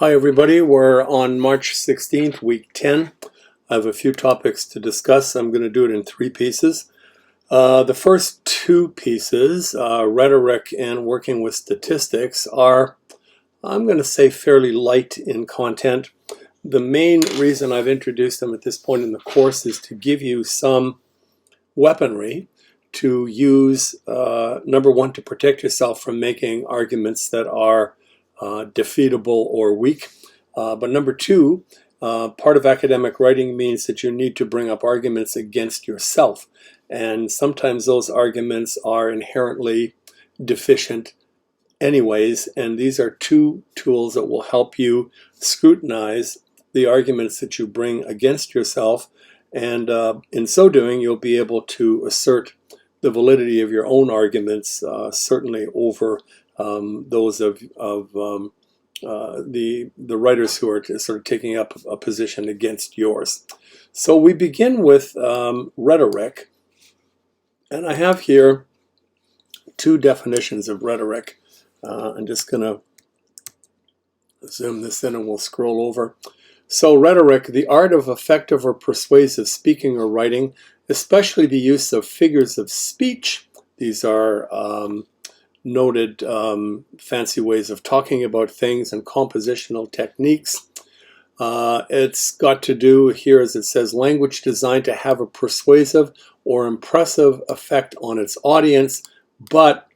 Hi everybody, we're on March 16th, week 10. I have a few topics to discuss. I'm going to do it in three pieces. The first two pieces, rhetoric and working with statistics, are, I'm going to say, fairly light in content. The main reason I've introduced them at this point in the course is to give you some weaponry to use, number one, to protect yourself from making arguments that are defeatable or weak. But number two, part of academic writing means that you need to bring up arguments against yourself. And sometimes those arguments are inherently deficient anyways. And these are two tools that will help you scrutinize the arguments that you bring against yourself. And in so doing, you'll be able to assert the validity of your own arguments, certainly over those of the writers who are sort of taking up a position against yours. So we begin with rhetoric, and I have here two definitions of rhetoric. I'm just going to zoom this in and we'll scroll over. So rhetoric, the art of effective or persuasive speaking or writing, especially the use of figures of speech. These are noted fancy ways of talking about things and compositional techniques. It's got to do here, as it says, language designed to have a persuasive or impressive effect on its audience, but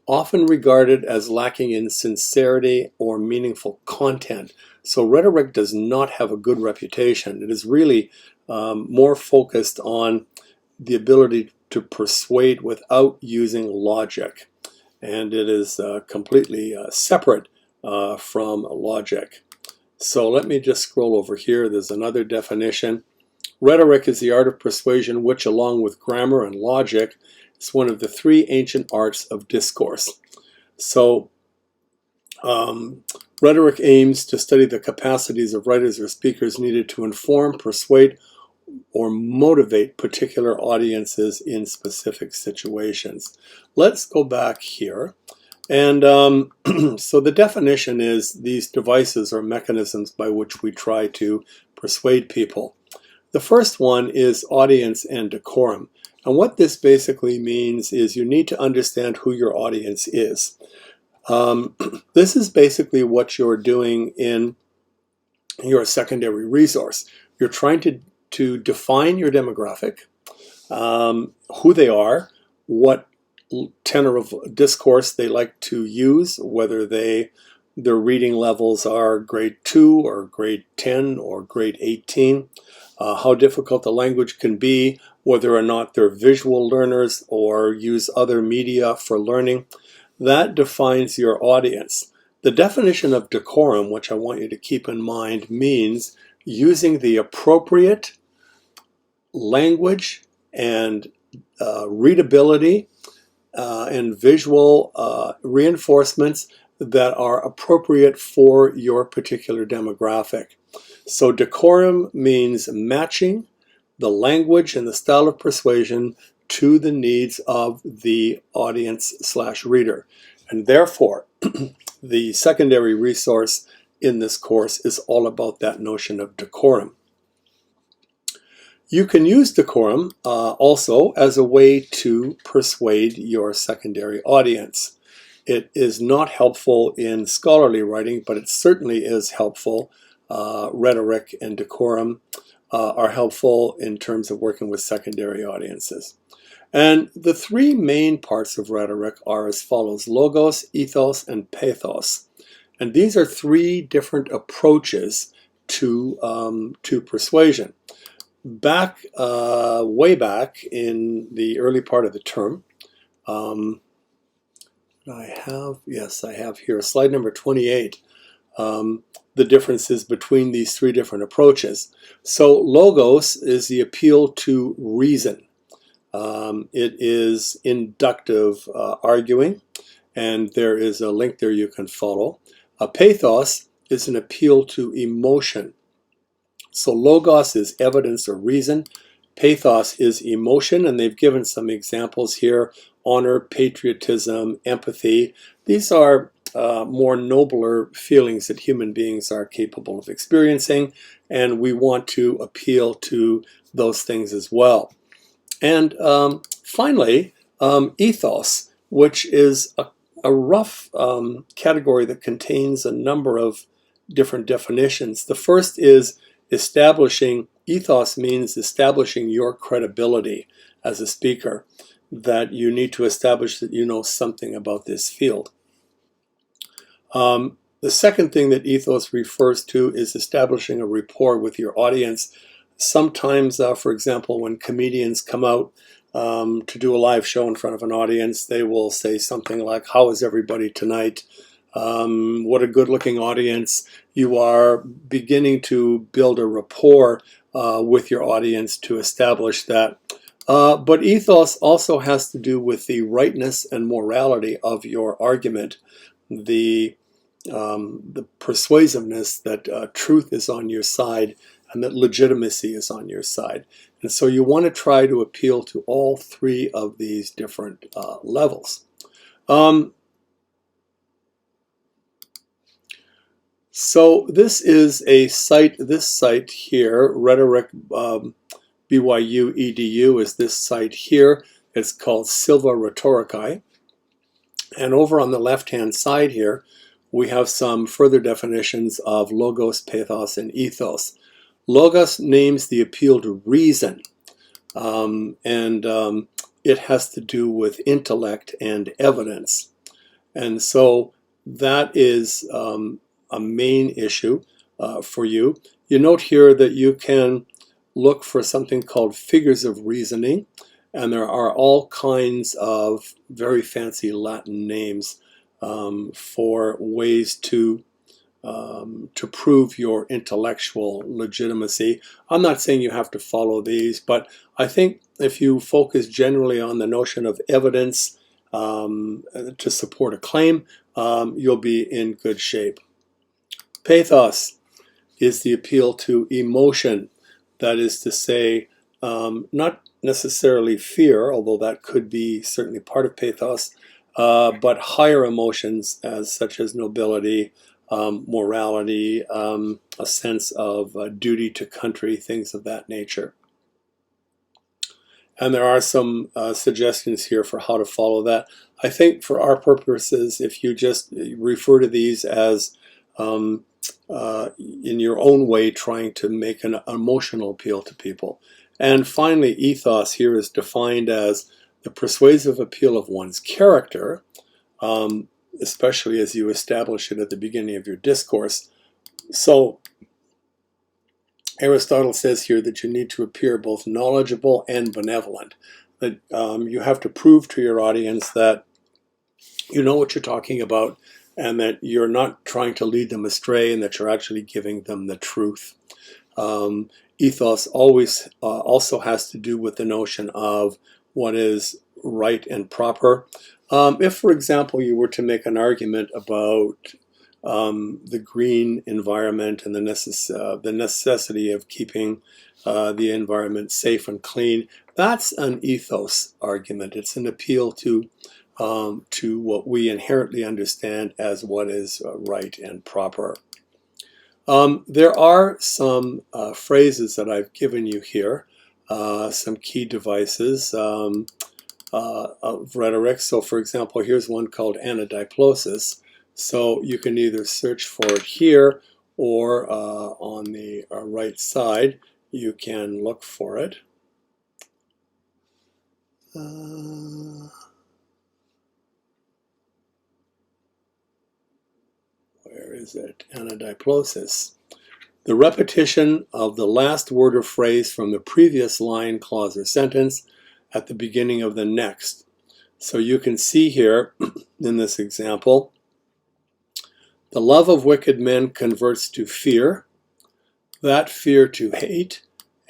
often regarded as lacking in sincerity or meaningful content. So rhetoric does not have a good reputation. It is really more focused on the ability to persuade without using logic. And it is completely separate from logic. So let me just scroll over here. There's another definition. Rhetoric is the art of persuasion which, along with grammar and logic, is one of the three ancient arts of discourse. So rhetoric aims to study the capacities of writers or speakers needed to inform, persuade, or motivate particular audiences in specific situations. Let's go back here. And so the definition is these devices or mechanisms by which we try to persuade people. The first one is audience and decorum. And what this basically means is you need to understand who your audience is. This is basically what you're doing in your secondary resource. You're trying to define your demographic, who they are, what tenor of discourse they like to use, whether their reading levels are grade 2 or grade 10 or grade 18, how difficult the language can be, whether or not they're visual learners or use other media for learning. That defines your audience. The definition of decorum, which I want you to keep in mind, means using the appropriate language and readability and visual reinforcements that are appropriate for your particular demographic. So decorum means matching the language and the style of persuasion to the needs of the audience/reader. And therefore, the secondary resource in this course is all about that notion of decorum. You can use decorum also as a way to persuade your secondary audience. It is not helpful in scholarly writing, but it certainly is helpful. Rhetoric and decorum are helpful in terms of working with secondary audiences. And the three main parts of rhetoric are as follows: logos, ethos, and pathos. And these are three different approaches to persuasion. Way back in the early part of the term, I have here slide number 28, the differences between these three different approaches. So logos is the appeal to reason. It is inductive arguing, and there is a link there you can follow. Pathos is an appeal to emotion. So logos is evidence or reason. Pathos is emotion, and they've given some examples here: honor, patriotism, empathy. These are more nobler feelings that human beings are capable of experiencing, and we want to appeal to those things as well. And finally, ethos, which is a rough category that contains a number of different definitions. The first is establishing, ethos means establishing your credibility as a speaker, that you need to establish that you know something about this field. The second thing that ethos refers to is establishing a rapport with your audience. Sometimes, for example, when comedians come out to do a live show in front of an audience, they will say something like, "How is everybody tonight? What a good-looking audience." You are beginning to build a rapport with your audience to establish that. But ethos also has to do with the rightness and morality of your argument, the persuasiveness that truth is on your side and that legitimacy is on your side. And so you want to try to appeal to all three of these different levels. So this is a site, this site here, Rhetoric BYU EDU is this site here. It's called Silva Rhetoricae. And over on the left-hand side here, we have some further definitions of logos, pathos, and ethos. Logos names the appeal to reason, and it has to do with intellect and evidence. And so that is a main issue for you. You note here that you can look for something called figures of reasoning, and there are all kinds of very fancy Latin names for ways to prove your intellectual legitimacy. I'm not saying you have to follow these, but I think if you focus generally on the notion of evidence to support a claim, you'll be in good shape. Pathos is the appeal to emotion. That is to say, not necessarily fear, although that could be certainly part of pathos, but higher emotions such as nobility, morality, a sense of duty to country, things of that nature. And there are some suggestions here for how to follow that. I think for our purposes, if you just refer to these as in your own way trying to make an emotional appeal to people. And finally, ethos here is defined as the persuasive appeal of one's character, especially as you establish it at the beginning of your discourse. So Aristotle says here that you need to appear both knowledgeable and benevolent, that you have to prove to your audience that you know what you're talking about and that you're not trying to lead them astray and that you're actually giving them the truth. Ethos always also has to do with the notion of what is right and proper. If, for example, you were to make an argument about the green environment and the necessity of keeping the environment safe and clean, that's an ethos argument. It's an appeal to what we inherently understand as what is right and proper. There are some phrases that I've given you here, some key devices of rhetoric. So for example, here's one called anadiplosis. So you can either search for it here or on the right side, you can look for it. Where is it? Anadiplosis. The repetition of the last word or phrase from the previous line, clause, or sentence at the beginning of the next. So you can see here in this example, the love of wicked men converts to fear, that fear to hate,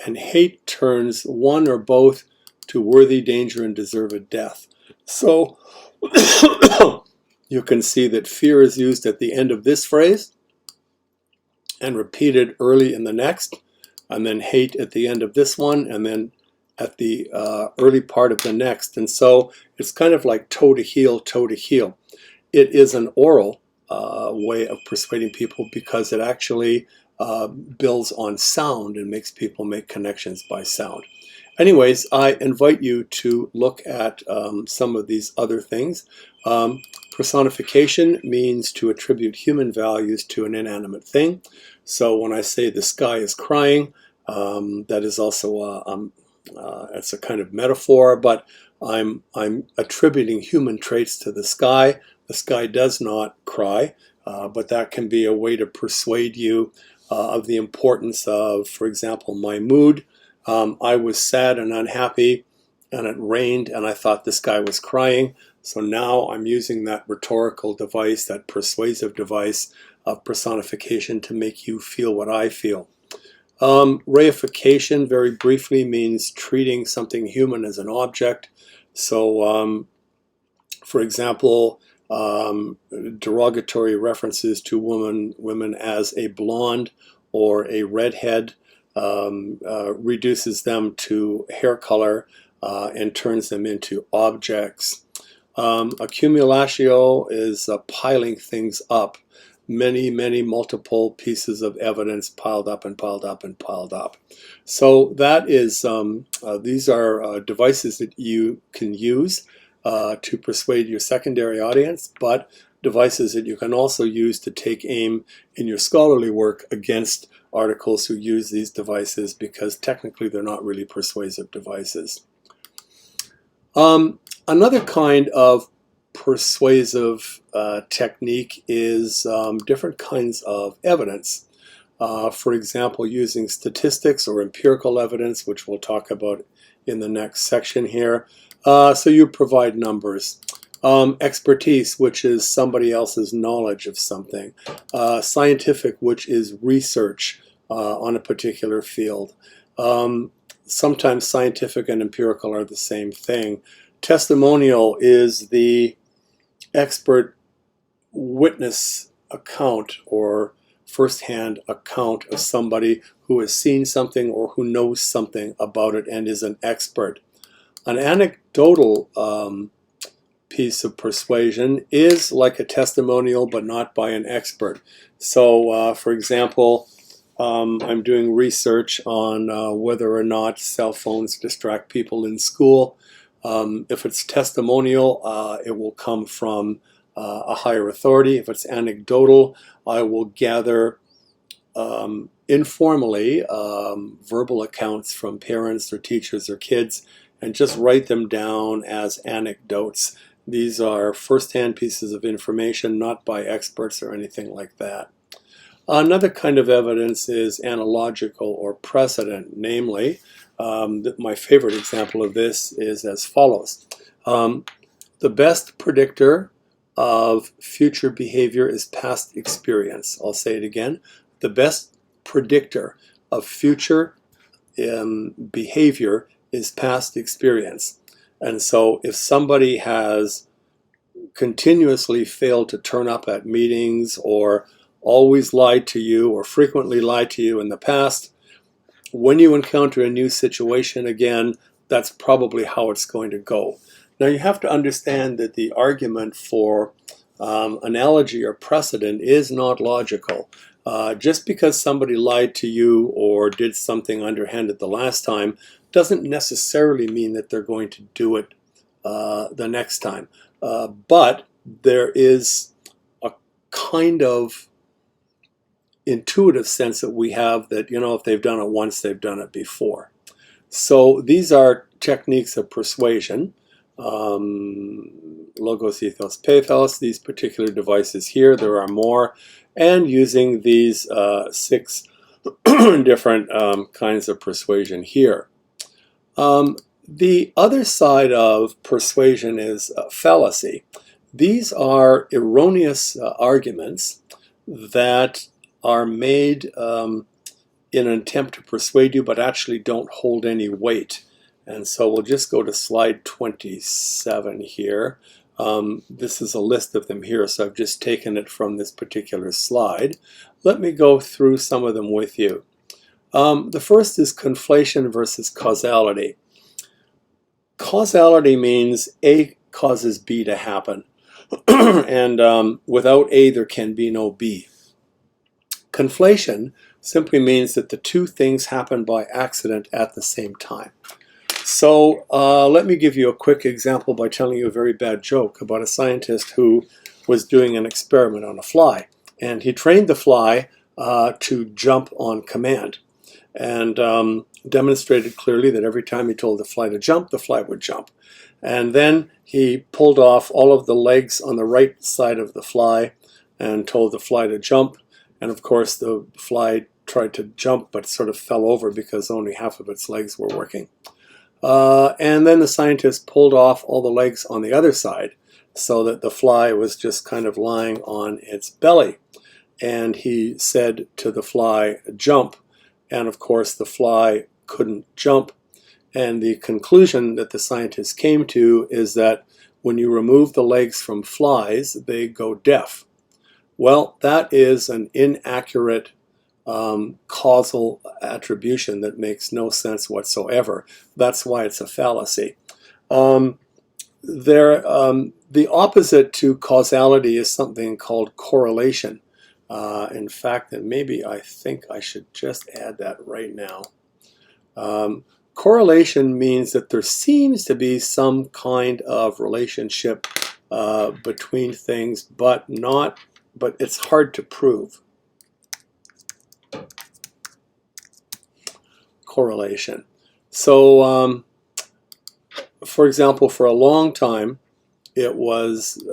and hate turns one or both to worthy danger and deserved death. So you can see that fear is used at the end of this phrase and repeated early in the next, and then hate at the end of this one, and then at the early part of the next. And so it's kind of like toe to heel, toe to heel. It is an oral way of persuading people because it actually builds on sound and makes people make connections by sound. Anyways, I invite you to look at some of these other things. Personification means to attribute human values to an inanimate thing. So when I say the sky is crying, that is also it's a kind of metaphor, but I'm attributing human traits to the sky. The sky does not cry, but that can be a way to persuade you of the importance of, for example, my mood. I was sad and unhappy, and it rained, and I thought the sky was crying. So now I'm using that rhetorical device, that persuasive device of personification to make you feel what I feel. Reification, very briefly, means treating something human as an object. So, for example, derogatory references to women as a blonde or a redhead reduces them to hair color and turns them into objects. Accumulatio is piling things up. Many multiple pieces of evidence piled up and piled up and piled up. So that is, these are devices that you can use to persuade your secondary audience, but devices that you can also use to take aim in your scholarly work against articles who use these devices, because technically they're not really persuasive devices. Another kind of persuasive technique is different kinds of evidence. For example, using statistics or empirical evidence, which we'll talk about in the next section here. So you provide numbers. Expertise, which is somebody else's knowledge of something. Scientific, which is research on a particular field. Sometimes scientific and empirical are the same thing. Testimonial is the expert witness account or first-hand account of somebody who has seen something or who knows something about it and is an expert. An anecdotal piece of persuasion is like a testimonial, but not by an expert. So, for example, I'm doing research on whether or not cell phones distract people in school. If it's testimonial, it will come from a higher authority. If it's anecdotal, I will gather informally verbal accounts from parents or teachers or kids and just write them down as anecdotes. These are first-hand pieces of information, not by experts or anything like that. Another kind of evidence is analogical or precedent, namely, my favorite example of this is as follows. The best predictor of future behavior is past experience. I'll say it again. The best predictor of future behavior is past experience. And so if somebody has continuously failed to turn up at meetings or always lied to you or frequently lied to you in the past, when you encounter a new situation again, that's probably how it's going to go. Now you have to understand that the argument for analogy or precedent is not logical. Just because somebody lied to you or did something underhanded the last time doesn't necessarily mean that they're going to do it the next time. But there is a kind of intuitive sense that we have that, you know, if they've done it once, they've done it before. So these are techniques of persuasion. Logos, ethos, pathos, these particular devices here, there are more, and using these 6 different kinds of persuasion here. The other side of persuasion is fallacy. These are erroneous arguments that are made in an attempt to persuade you, but actually don't hold any weight. And so we'll just go to slide 27 here. This is a list of them here, so I've just taken it from this particular slide. Let me go through some of them with you. The first is conflation versus causality. Causality means A causes B to happen. And without A, there can be no B. Conflation simply means that the two things happen by accident at the same time. So let me give you a quick example by telling you a very bad joke about a scientist who was doing an experiment on a fly. And he trained the fly to jump on command, and demonstrated clearly that every time he told the fly to jump, the fly would jump. And then he pulled off all of the legs on the right side of the fly and told the fly to jump. And of course, the fly tried to jump but sort of fell over because only half of its legs were working. And then the scientist pulled off all the legs on the other side so that the fly was just kind of lying on its belly. And he said to the fly, jump. And of course, the fly couldn't jump. And the conclusion that the scientist came to is that when you remove the legs from flies, they go deaf. Well, that is an inaccurate causal attribution that makes no sense whatsoever. That's why it's a fallacy. The opposite to causality is something called correlation. In fact, and maybe I think I should just add that right now. Correlation means that there seems to be some kind of relationship between things, but it's hard to prove. Correlation. So, for example, for a long time, it was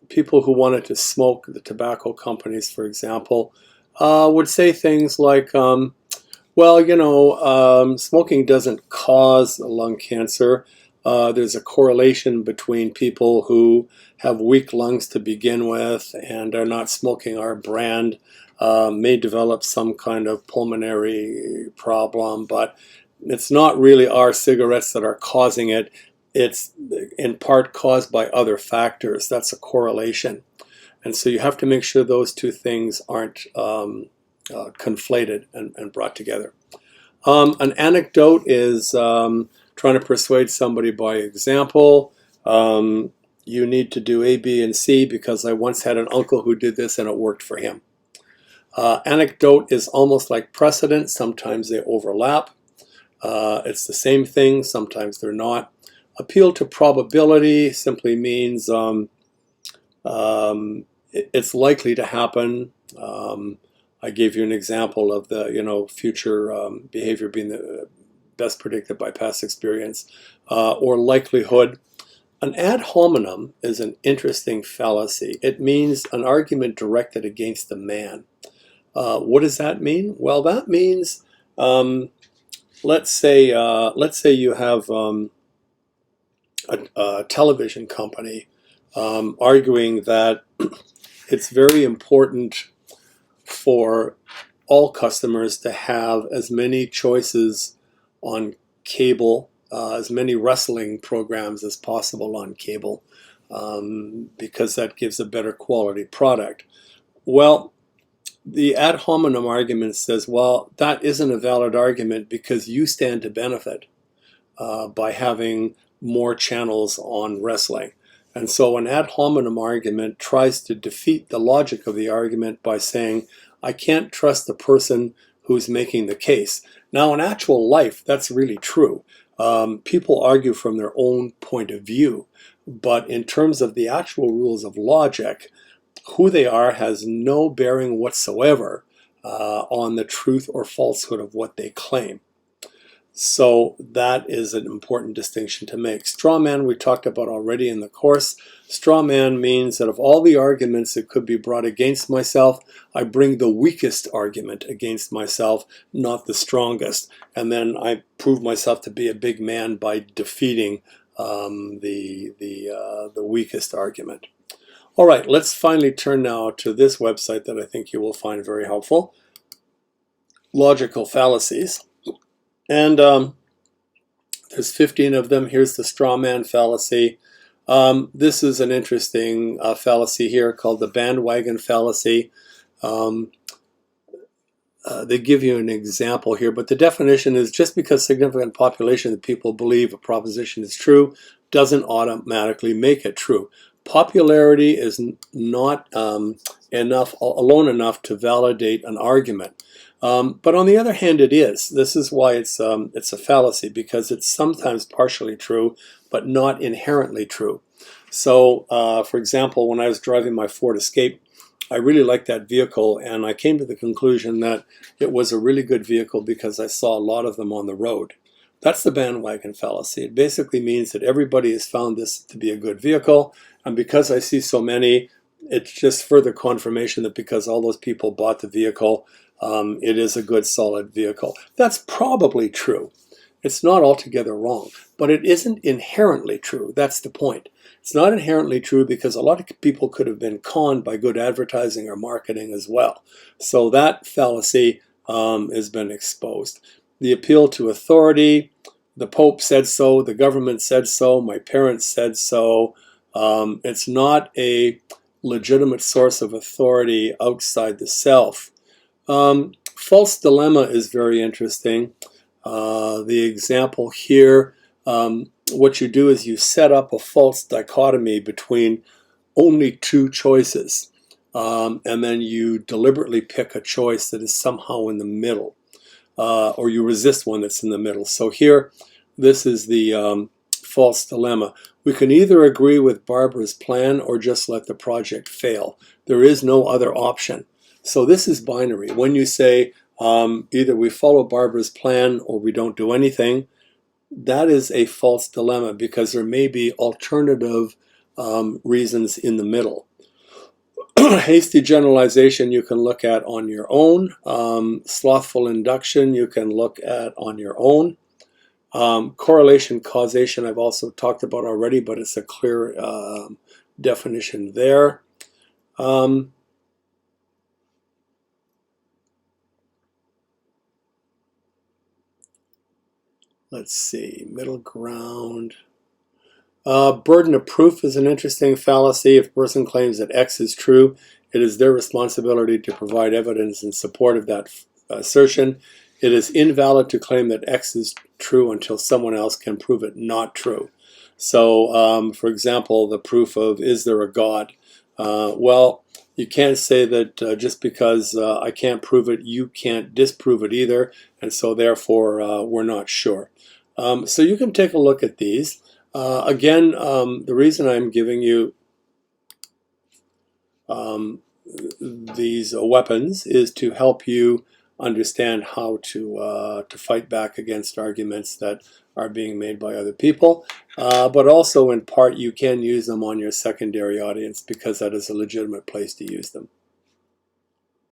people who wanted to smoke, the tobacco companies, for example, would say things like, well, you know, smoking doesn't cause lung cancer. There's a correlation between people who have weak lungs to begin with and are not smoking our brand, may develop some kind of pulmonary problem, but it's not really our cigarettes that are causing it. It's in part caused by other factors. That's a correlation. And so you have to make sure those two things aren't conflated and brought together. An anecdote is trying to persuade somebody by example. You need to do A, B, and C because I once had an uncle who did this and it worked for him. Anecdote is almost like precedent. Sometimes they overlap. It's the same thing. Sometimes they're not. Appeal to probability simply means it's likely to happen. I gave you an example of the future behavior being the best predicted by past experience, or likelihood. An ad hominem is an interesting fallacy. It means an argument directed against the man. What does that mean? Well, that means let's say you have a television company arguing that it's very important for all customers to have as many choices on cable, as many wrestling programs as possible on cable, because that gives a better quality product. Well, the ad hominem argument says, well, that isn't a valid argument because you stand to benefit by having more channels on wrestling. And so an ad hominem argument tries to defeat the logic of the argument by saying, I can't trust the person who's making the case. Now, in actual life, that's really true. People argue from their own point of view. But in terms of the actual rules of logic, who they are has no bearing whatsoever on the truth or falsehood of what they claim. So that is an important distinction to make. Straw man we talked about already in the course. Straw man means that of all the arguments that could be brought against myself, I bring the weakest argument against myself, not the strongest. And then I prove myself to be a big man by defeating the weakest argument. All right, let's finally turn now to this website that I think you will find very helpful. Logical fallacies. And there's 15 of them. Here's the straw man fallacy. This is an interesting fallacy here called the bandwagon fallacy. They give you an example here, but the definition is just because significant population of people believe a proposition is true doesn't automatically make it true. Popularity is not alone enough to validate an argument. But on the other hand, it is. This is why it's a fallacy, because it's sometimes partially true, but not inherently true. So, for example, when I was driving my Ford Escape, I really liked that vehicle, and I came to the conclusion that it was a really good vehicle because I saw a lot of them on the road. That's the bandwagon fallacy. It basically means that everybody has found this to be a good vehicle, and because I see so many, it's just further confirmation that because all those people bought the vehicle, it is a good, solid vehicle. That's probably true. It's not altogether wrong, but it isn't inherently true. That's the point. It's not inherently true because a lot of people could have been conned by good advertising or marketing as well. So that fallacy has been exposed. The appeal to authority, the Pope said so, the government said so, my parents said so. It's not a legitimate source of authority outside the self. False dilemma is very interesting. The example here, what you do is you set up a false dichotomy between only two choices, and then you deliberately pick a choice that is somehow in the middle, or you resist one that's in the middle. So here, this is the false dilemma. We can either agree with Barbara's plan or just let the project fail. There is no other option. So this is binary. When you say either we follow Barbara's plan or we don't do anything, that is a false dilemma because there may be alternative reasons in the middle. Hasty generalization you can look at on your own. Slothful induction you can look at on your own. Correlation causation I've also talked about already, but it's a clear definition there. Let's see, middle ground. Burden of proof is an interesting fallacy. If a person claims that X is true, it is their responsibility to provide evidence in support of that assertion. It is invalid to claim that X is true until someone else can prove it not true. So, for example, the proof of is there a God? Well, you can't say that just because I can't prove it, you can't disprove it either, and so therefore we're not sure. So you can take a look at these. Again, the reason I'm giving you these weapons is to help you understand how to fight back against arguments that are being made by other people, but also in part you can use them on your secondary audience because that is a legitimate place to use them.